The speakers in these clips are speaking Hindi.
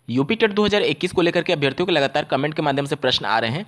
यूपी टेट 2021 को लेकर के अभ्यर्थियों के लगातार कमेंट के माध्यम से प्रश्न आ रहे हैं,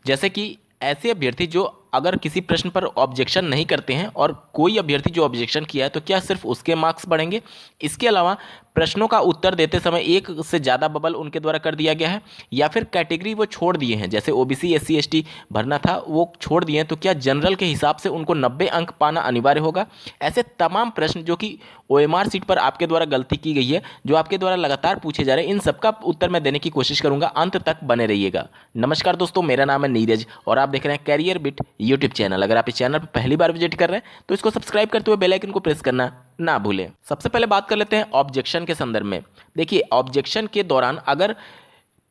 जैसे कि ऐसे अभ्यर्थी जो अगर किसी प्रश्न पर ऑब्जेक्शन नहीं करते हैं और कोई अभ्यर्थी जो ऑब्जेक्शन किया है तो क्या सिर्फ उसके मार्क्स बढ़ेंगे। इसके अलावा प्रश्नों का उत्तर देते समय एक से ज़्यादा बबल उनके द्वारा कर दिया गया है, या फिर कैटेगरी वो छोड़ दिए हैं, जैसे ओबीसी एससी एसटी भरना था वो छोड़ दिए हैं, तो क्या जनरल के हिसाब से उनको 90 अंक पाना अनिवार्य होगा। ऐसे तमाम प्रश्न जो कि ओएमआर सीट पर आपके द्वारा गलती की गई है, जो आपके द्वारा लगातार पूछे जा रहे हैं, इन सबका उत्तर मैं देने की कोशिश करूंगा। अंत तक बने रहिएगा। नमस्कार दोस्तों, मेरा नाम है नीरज और आप देख रहे हैं कैरियर बिट यूट्यूब चैनल। अगर आप इस चैनल पर पहली बार विजिट कर रहे हैं तो इसको सब्सक्राइब करते हुए बेल आइकन को प्रेस करना ना भूलें। सबसे पहले बात कर लेते हैं ऑब्जेक्शन के संदर्भ में। देखिए, ऑब्जेक्शन के दौरान अगर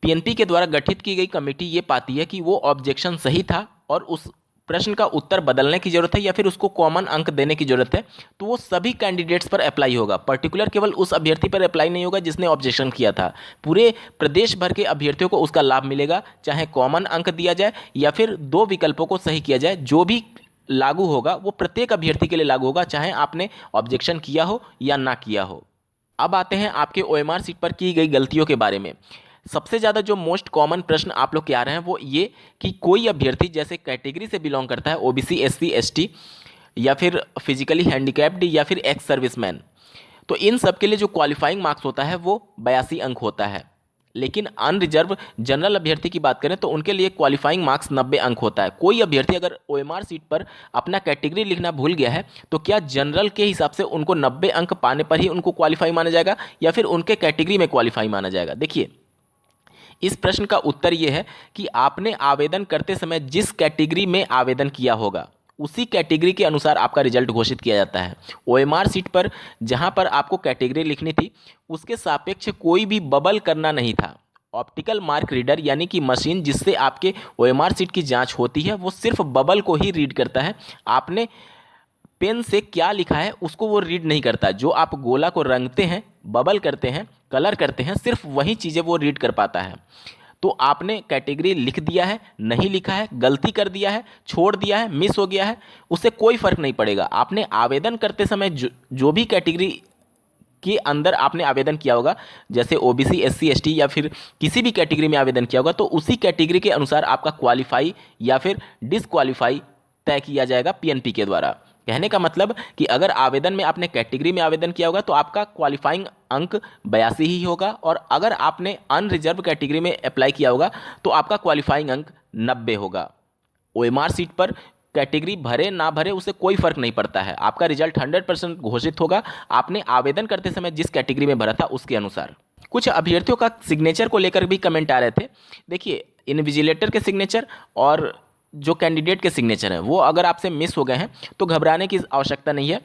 पीएनपी के द्वारा गठित की गई कमेटी ये पाती है कि वो ऑब्जेक्शन सही था और उस प्रश्न का उत्तर बदलने की जरूरत है या फिर उसको कॉमन अंक देने की जरूरत है, तो वो सभी कैंडिडेट्स पर अप्लाई होगा। पर्टिकुलर केवल उस अभ्यर्थी पर अप्लाई नहीं होगा जिसने ऑब्जेक्शन किया था। पूरे प्रदेश भर के अभ्यर्थियों को उसका लाभ मिलेगा, चाहे कॉमन अंक दिया जाए या फिर दो विकल्पों को सही किया जाए। जो भी लागू होगा वो प्रत्येक अभ्यर्थी के लिए लागू होगा, चाहे आपने ऑब्जेक्शन किया हो या ना किया हो। अब आते हैं आपके ओएमआर सीट पर की गई गलतियों के बारे में। सबसे ज़्यादा जो मोस्ट कॉमन प्रश्न आप लोग के आ रहे हैं वो ये कि कोई अभ्यर्थी जैसे कैटेगरी से बिलोंग करता है, ओबीसी एससी एसटी या फिर फिजिकली हैंडीकैप्ड या फिर एक्स सर्विसमैन, तो इन सब के लिए जो क्वालिफाइंग मार्क्स होता है वो 82 अंक होता है। लेकिन अनरिजर्व जनरल अभ्यर्थी की बात करें तो उनके लिए क्वालिफाइंग मार्क्स 90 अंक होता है। कोई अभ्यर्थी अगर ओएमआर सीट पर अपना कैटेगरी लिखना भूल गया है तो क्या जनरल के हिसाब से उनको 90 अंक पाने पर ही उनको क्वालिफाई माना जाएगा या फिर उनके कैटेगरी में क्वालिफाई माना जाएगा। देखिए, इस प्रश्न का उत्तर यह है कि आपने आवेदन करते समय जिस कैटेगरी में आवेदन किया होगा उसी कैटेगरी के अनुसार आपका रिजल्ट घोषित किया जाता है। ओएमआर सीट पर जहां पर आपको कैटेगरी लिखनी थी उसके सापेक्ष कोई भी बबल करना नहीं था। ऑप्टिकल मार्क रीडर यानी कि मशीन जिससे आपके ओएमआर सीट की जांच होती है वो सिर्फ बबल को ही रीड करता है। आपने पेन से क्या लिखा है उसको वो रीड नहीं करता। जो आप गोला को रंगते हैं, बबल करते हैं, कलर करते हैं, सिर्फ वही चीज़ें वो रीड कर पाता है। तो आपने कैटेगरी लिख दिया है, नहीं लिखा है, गलती कर दिया है, छोड़ दिया है, मिस हो गया है, उससे कोई फर्क नहीं पड़ेगा। आपने आवेदन करते समय जो भी कैटेगरी के अंदर आपने आवेदन किया होगा, जैसे ओबीसी एससी एसटी या फिर किसी भी कैटेगरी में आवेदन किया होगा, तो उसी कैटेगरी के अनुसार आपका क्वालिफाई या फिर डिसक्वालीफाई तय किया जाएगा पीएनपी के द्वारा। कहने का मतलब कि अगर आवेदन में आपने कैटेगरी में आवेदन किया होगा तो आपका क्वालिफाइंग अंक 82 ही होगा, और अगर आपने अनरिजर्व कैटेगरी में अप्लाई किया होगा तो आपका क्वालिफाइंग अंक 90 होगा। ओएमआर सीट पर कैटेगरी भरे ना भरे उससे कोई फर्क नहीं पड़ता है। आपका रिजल्ट 100% घोषित होगा आपने आवेदन करते समय जिस कैटेगरी में भरा था उसके अनुसार। कुछ अभ्यर्थियों का सिग्नेचर को लेकर भी कमेंट आ रहे थे। देखिए, इन्विजिलेटर के सिग्नेचर और जो कैंडिडेट के सिग्नेचर हैं वो अगर आपसे मिस हो गए हैं तो घबराने की आवश्यकता नहीं है।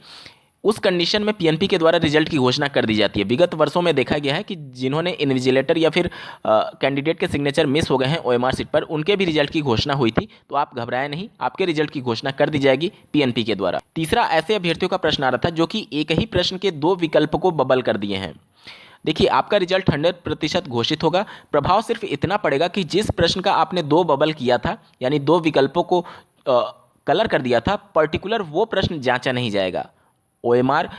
उस कंडीशन में पीएनपी के द्वारा रिजल्ट की घोषणा कर दी जाती है। विगत वर्षों में देखा गया है कि जिन्होंने इन्विजिलेटर या फिर कैंडिडेट के सिग्नेचर मिस हो गए हैं ओएमआर सीट पर, उनके भी रिजल्ट की घोषणा हुई थी। तो आप घबराएं नहीं, आपके रिजल्ट की घोषणा कर दी जाएगी पीएनपी के द्वारा। तीसरा, ऐसे अभ्यर्थियों का प्रश्न आ रहा था जो कि एक ही प्रश्न के दो विकल्प को बबल कर दिए हैं। देखिए, आपका रिजल्ट 100% घोषित होगा। प्रभाव सिर्फ इतना पड़ेगा कि जिस प्रश्न का आपने दो बबल किया था यानी दो विकल्पों को कलर कर दिया था, पर्टिकुलर वो प्रश्न जांचा नहीं जाएगा। ओएमआर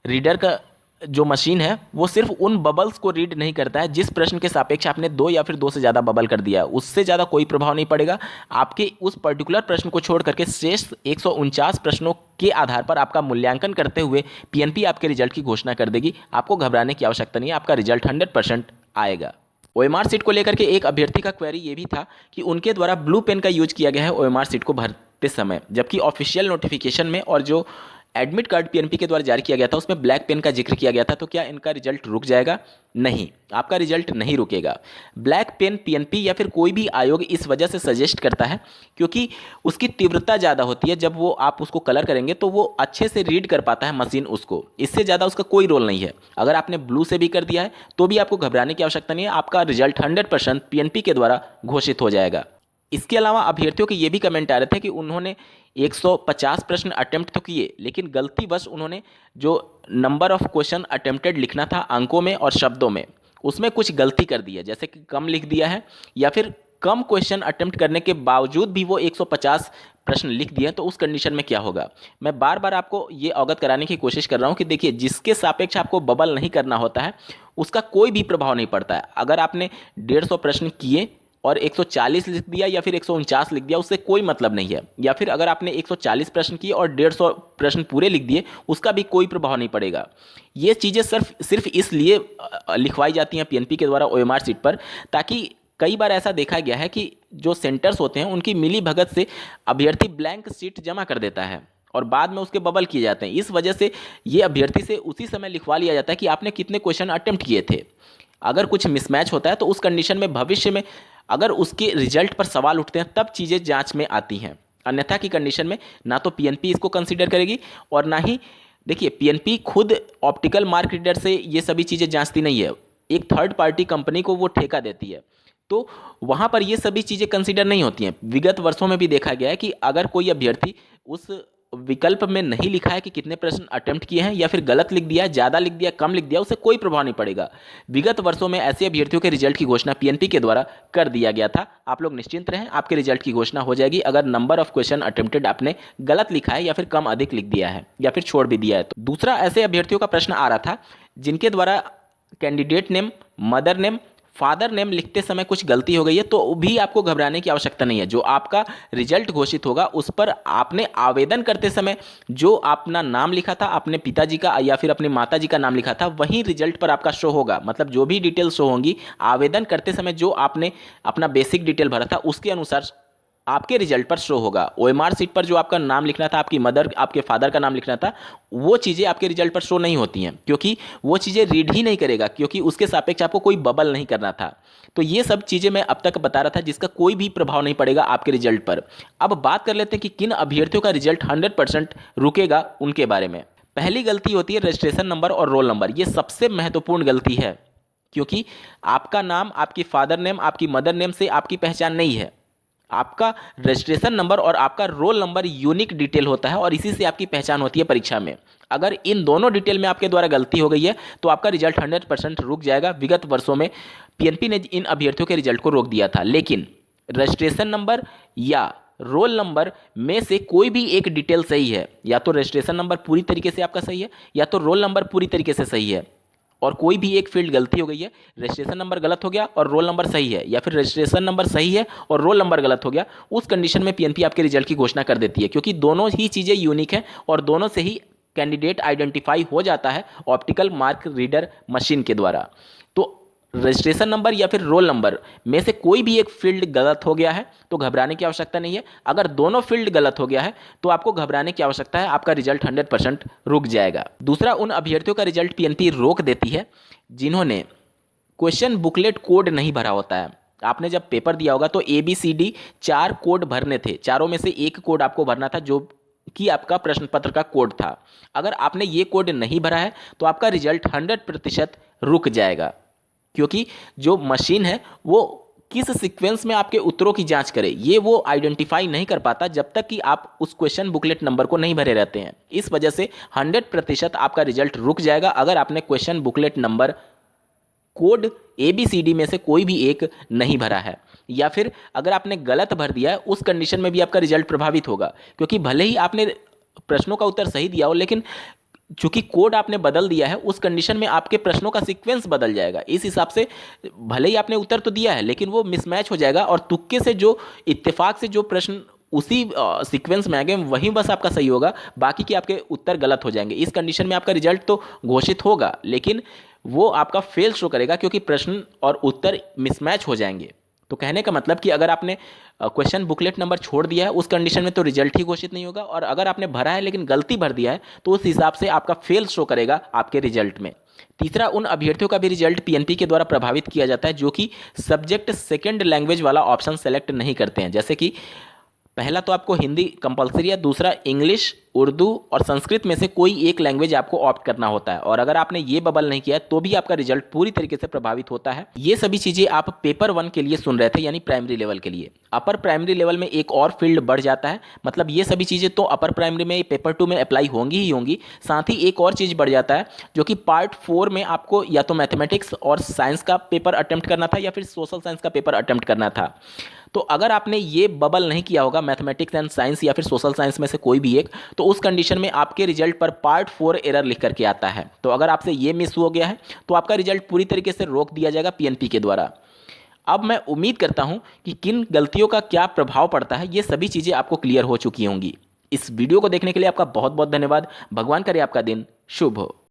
रीडर का जो मशीन है वो सिर्फ उन बबल्स को रीड नहीं करता है जिस प्रश्न के सापेक्ष आपने दो या फिर दो से ज़्यादा बबल कर दिया है। उससे ज़्यादा कोई प्रभाव नहीं पड़ेगा। आपके उस पर्टिकुलर प्रश्न को छोड़ करके शेष 149 प्रश्नों के आधार पर आपका मूल्यांकन करते हुए पीएनपी आपके रिजल्ट की घोषणा कर देगी। आपको घबराने की आवश्यकता नहीं है, आपका रिजल्ट 100% आएगा। ओएमआर सीट को लेकर के एक अभ्यर्थी का क्वेरी ये भी था कि उनके द्वारा ब्लू पेन का यूज किया गया है ओएमआर सीट को भरते समय, जबकि ऑफिशियल नोटिफिकेशन में और जो एडमिट कार्ड पीएनपी के द्वारा जारी किया गया था उसमें ब्लैक पेन का जिक्र किया गया था। तो क्या इनका रिजल्ट रुक जाएगा? नहीं, आपका रिजल्ट नहीं रुकेगा। ब्लैक पेन पीएनपी या फिर कोई भी आयोग इस वजह से सजेस्ट करता है क्योंकि उसकी तीव्रता ज़्यादा होती है। जब वो आप उसको कलर करेंगे तो वो अच्छे से रीड कर पाता है मशीन उसको, इससे ज़्यादा उसका कोई रोल नहीं है। अगर आपने ब्लू से भी कर दिया है तो भी आपको घबराने की आवश्यकता नहीं है, आपका रिजल्ट 100% पीएनपी के द्वारा घोषित हो जाएगा। इसके अलावा अभ्यर्थियों के ये भी कमेंट आ रहे थे कि उन्होंने 150 प्रश्न अटेम्प्ट तो किए, लेकिन गलतीवश उन्होंने जो नंबर ऑफ क्वेश्चन अटेम्प्टेड लिखना था अंकों में और शब्दों में, उसमें कुछ गलती कर दी है, जैसे कि कम लिख दिया है या फिर कम क्वेश्चन अटेम्प्ट करने के बावजूद भी वो 150 प्रश्न लिख दिए। तो उस कंडीशन में क्या होगा, मैं बार बार आपको ये अवगत कराने की कोशिश कर रहा हूँ कि देखिए, जिसके सापेक्ष आपको बबल नहीं करना होता है उसका कोई भी प्रभाव नहीं पड़ता है। अगर आपने 150 प्रश्न किए और 140 लिख दिया या फिर 149 लिख दिया, उससे कोई मतलब नहीं है। या फिर अगर आपने 140 प्रश्न किए और 150 प्रश्न पूरे लिख दिए, उसका भी कोई प्रभाव नहीं पड़ेगा। ये चीज़ें सिर्फ इसलिए लिखवाई जाती हैं पीएनपी के द्वारा ओएमआर सीट पर, ताकि कई बार ऐसा देखा गया है कि जो सेंटर्स होते हैं उनकी मिली भगत से अभ्यर्थी ब्लैंक सीट जमा कर देता है और बाद में उसके बबल किए जाते हैं। इस वजह से ये अभ्यर्थी से उसी समय लिखवा लिया जाता है कि आपने कितने क्वेश्चन अटेम्प्ट किए थे। अगर कुछ मिसमैच होता है तो उस कंडीशन में भविष्य में अगर उसके रिजल्ट पर सवाल उठते हैं तब चीज़ें जांच में आती हैं। अन्यथा की कंडीशन में ना तो पीएनपी इसको कंसीडर करेगी और ना ही, देखिए, पीएनपी खुद ऑप्टिकल मार्क रीडर से ये सभी चीज़ें जांचती नहीं है, एक थर्ड पार्टी कंपनी को वो ठेका देती है, तो वहाँ पर ये सभी चीज़ें कंसीडर नहीं होती हैं। विगत वर्षों में भी देखा गया है कि अगर कोई अभ्यर्थी उस विकल्प में नहीं लिखा है कि कितने प्रश्न अटेम्प्ट किए हैं या फिर गलत लिख दिया, ज़्यादा लिख दिया, कम लिख दिया, उससे कोई प्रभाव नहीं पड़ेगा। विगत वर्षों में ऐसे अभ्यर्थियों के रिजल्ट की घोषणा पीएनपी के द्वारा कर दिया गया था। आप लोग निश्चिंत रहें, आपके रिजल्ट की घोषणा हो जाएगी अगर नंबर ऑफ क्वेश्चन अटेम्प्टेड आपने गलत लिखा है या फिर कम अधिक लिख दिया है या फिर छोड़ भी दिया है। तो दूसरा, ऐसे अभ्यर्थियों का प्रश्न आ रहा था जिनके द्वारा candidate name, mother name, father name लिखते समय कुछ गलती हो गई है, तो भी आपको घबराने की आवश्यकता नहीं है। जो आपका रिजल्ट घोषित होगा उस पर आपने आवेदन करते समय जो अपना नाम लिखा था, अपने पिताजी का या फिर अपनी माताजी का नाम लिखा था, वही रिजल्ट पर आपका शो होगा। मतलब जो भी डिटेल शो होंगी आवेदन करते समय जो आपने अपना बेसिक डिटेल भरा था उसके अनुसार आपके रिजल्ट पर शो होगा। ओएमआर सीट पर जो आपका नाम लिखना था, आपकी मदर, आपके फादर का नाम लिखना था, वो चीज़ें आपके रिजल्ट पर शो नहीं होती हैं, क्योंकि वो चीज़ें रीड ही नहीं करेगा, क्योंकि उसके सापेक्ष आपको कोई बबल नहीं करना था। तो ये सब चीज़ें मैं अब तक बता रहा था जिसका कोई भी प्रभाव नहीं पड़ेगा आपके रिजल्ट पर। अब बात कर लेते हैं कि किन अभ्यर्थियों का रिजल्ट 100% रुकेगा उनके बारे में। पहली गलती होती है रजिस्ट्रेशन नंबर और रोल नंबर। ये सबसे महत्वपूर्ण गलती है, क्योंकि आपका नाम, आपकी फादर नेम, आपकी मदर नेम से आपकी पहचान नहीं है। आपका रजिस्ट्रेशन नंबर और आपका रोल नंबर यूनिक डिटेल होता है और इसी से आपकी पहचान होती है परीक्षा में। अगर इन दोनों डिटेल में आपके द्वारा गलती हो गई है तो आपका रिजल्ट 100% रुक जाएगा। विगत वर्षों में पीएनपी ने इन अभ्यर्थियों के रिजल्ट को रोक दिया था, लेकिन रजिस्ट्रेशन नंबर या रोल नंबर में से कोई भी एक डिटेल सही है, या तो रजिस्ट्रेशन नंबर पूरी तरीके से आपका सही है या तो रोल नंबर पूरी तरीके से सही है, और कोई भी एक फील्ड गलती हो गई है, रजिस्ट्रेशन नंबर गलत हो गया और रोल नंबर सही है, या फिर रजिस्ट्रेशन नंबर सही है और रोल नंबर गलत हो गया, उस कंडीशन में पीएनपी आपके रिजल्ट की घोषणा कर देती है, क्योंकि दोनों ही चीज़ें यूनिक हैं और दोनों से ही कैंडिडेट आइडेंटिफाई हो जाता है ऑप्टिकल मार्क रीडर मशीन के द्वारा। तो रजिस्ट्रेशन नंबर या फिर रोल नंबर में से कोई भी एक फील्ड गलत हो गया है तो घबराने की आवश्यकता नहीं है। अगर दोनों फील्ड गलत हो गया है तो आपको घबराने की आवश्यकता है, आपका रिजल्ट 100% रुक जाएगा। दूसरा, उन अभ्यर्थियों का रिजल्ट पीएनपी रोक देती है जिन्होंने क्वेश्चन बुकलेट कोड नहीं भरा होता है। आपने जब पेपर दिया होगा तो ABCD 4 कोड भरने थे, चारों में से एक कोड आपको भरना था जो कि आपका प्रश्न पत्र का कोड था। अगर आपने ये कोड नहीं भरा है तो आपका रिजल्ट 100% रुक जाएगा, क्योंकि जो मशीन है वो किस सीक्वेंस में आपके उत्तरों की जांच करे ये वो आइडेंटिफाई नहीं कर पाता जब तक कि आप उस क्वेश्चन बुकलेट नंबर को नहीं भरे रहते हैं। इस वजह से 100% आपका रिजल्ट रुक जाएगा अगर आपने question booklet number code ABCD में से कोई भी एक नहीं भरा है, या फिर अगर आपने गलत भर दिया है उस कंडीशन में भी आपका रिजल्ट प्रभावित होगा, क्योंकि भले ही आपने प्रश्नों का उत्तर सही दिया हो लेकिन चूंकि कोड आपने बदल दिया है उस कंडीशन में आपके प्रश्नों का सीक्वेंस बदल जाएगा। इस हिसाब से भले ही आपने उत्तर तो दिया है लेकिन वो मिसमैच हो जाएगा और तुक्के से जो इत्तेफाक से जो प्रश्न उसी सीक्वेंस में आ गए वहीं बस आपका सही होगा, बाकी के आपके उत्तर गलत हो जाएंगे। इस कंडीशन में आपका रिजल्ट तो घोषित होगा लेकिन वो आपका फेल शो करेगा, क्योंकि प्रश्न और उत्तर मिसमैच हो जाएंगे। तो कहने का मतलब कि अगर आपने क्वेश्चन बुकलेट नंबर छोड़ दिया है उस कंडीशन में तो रिजल्ट ही घोषित नहीं होगा, और अगर आपने भरा है लेकिन गलती भर दिया है तो उस हिसाब से आपका फेल शो करेगा आपके रिजल्ट में। तीसरा, उन अभ्यर्थियों का भी रिजल्ट पीएनपी के द्वारा प्रभावित किया जाता है जो कि सब्जेक्ट सेकंड लैंग्वेज वाला ऑप्शन सेलेक्ट नहीं करते हैं। जैसे कि पहला तो आपको हिंदी कंपलसरी है, दूसरा इंग्लिश, उर्दू और संस्कृत में से कोई एक लैंग्वेज आपको ऑप्ट करना होता है, और अगर आपने ये बबल नहीं किया तो भी आपका रिजल्ट पूरी तरीके से प्रभावित होता है। ये सभी चीज़ें आप पेपर 1 के लिए सुन रहे थे, यानी प्राइमरी लेवल के लिए। अपर प्राइमरी लेवल में एक और फील्ड बढ़ जाता है, मतलब ये सभी चीज़ें तो अपर प्राइमरी में पेपर 2 में अप्लाई होंगी ही होंगी, साथ ही एक और चीज़ बढ़ जाता है जो कि पार्ट 4 में आपको या तो मैथमेटिक्स और साइंस का पेपर अटेम्प्ट करना था या फिर सोशल साइंस का पेपर अटेम्प्ट करना था। तो अगर आपने ये बबल नहीं किया होगा मैथमेटिक्स एंड साइंस या फिर सोशल साइंस में से कोई भी एक, तो उस कंडीशन में आपके रिजल्ट पर पार्ट 4 एरर लिख करके आता है। तो अगर आपसे ये मिस हो गया है तो आपका रिजल्ट पूरी तरीके से रोक दिया जाएगा पीएनपी के द्वारा। अब मैं उम्मीद करता हूं कि किन गलतियों का क्या प्रभाव पड़ता है, ये सभी चीज़ें आपको क्लियर हो चुकी होंगी। इस वीडियो को देखने के लिए आपका बहुत बहुत धन्यवाद। भगवान करे आपका दिन शुभ हो।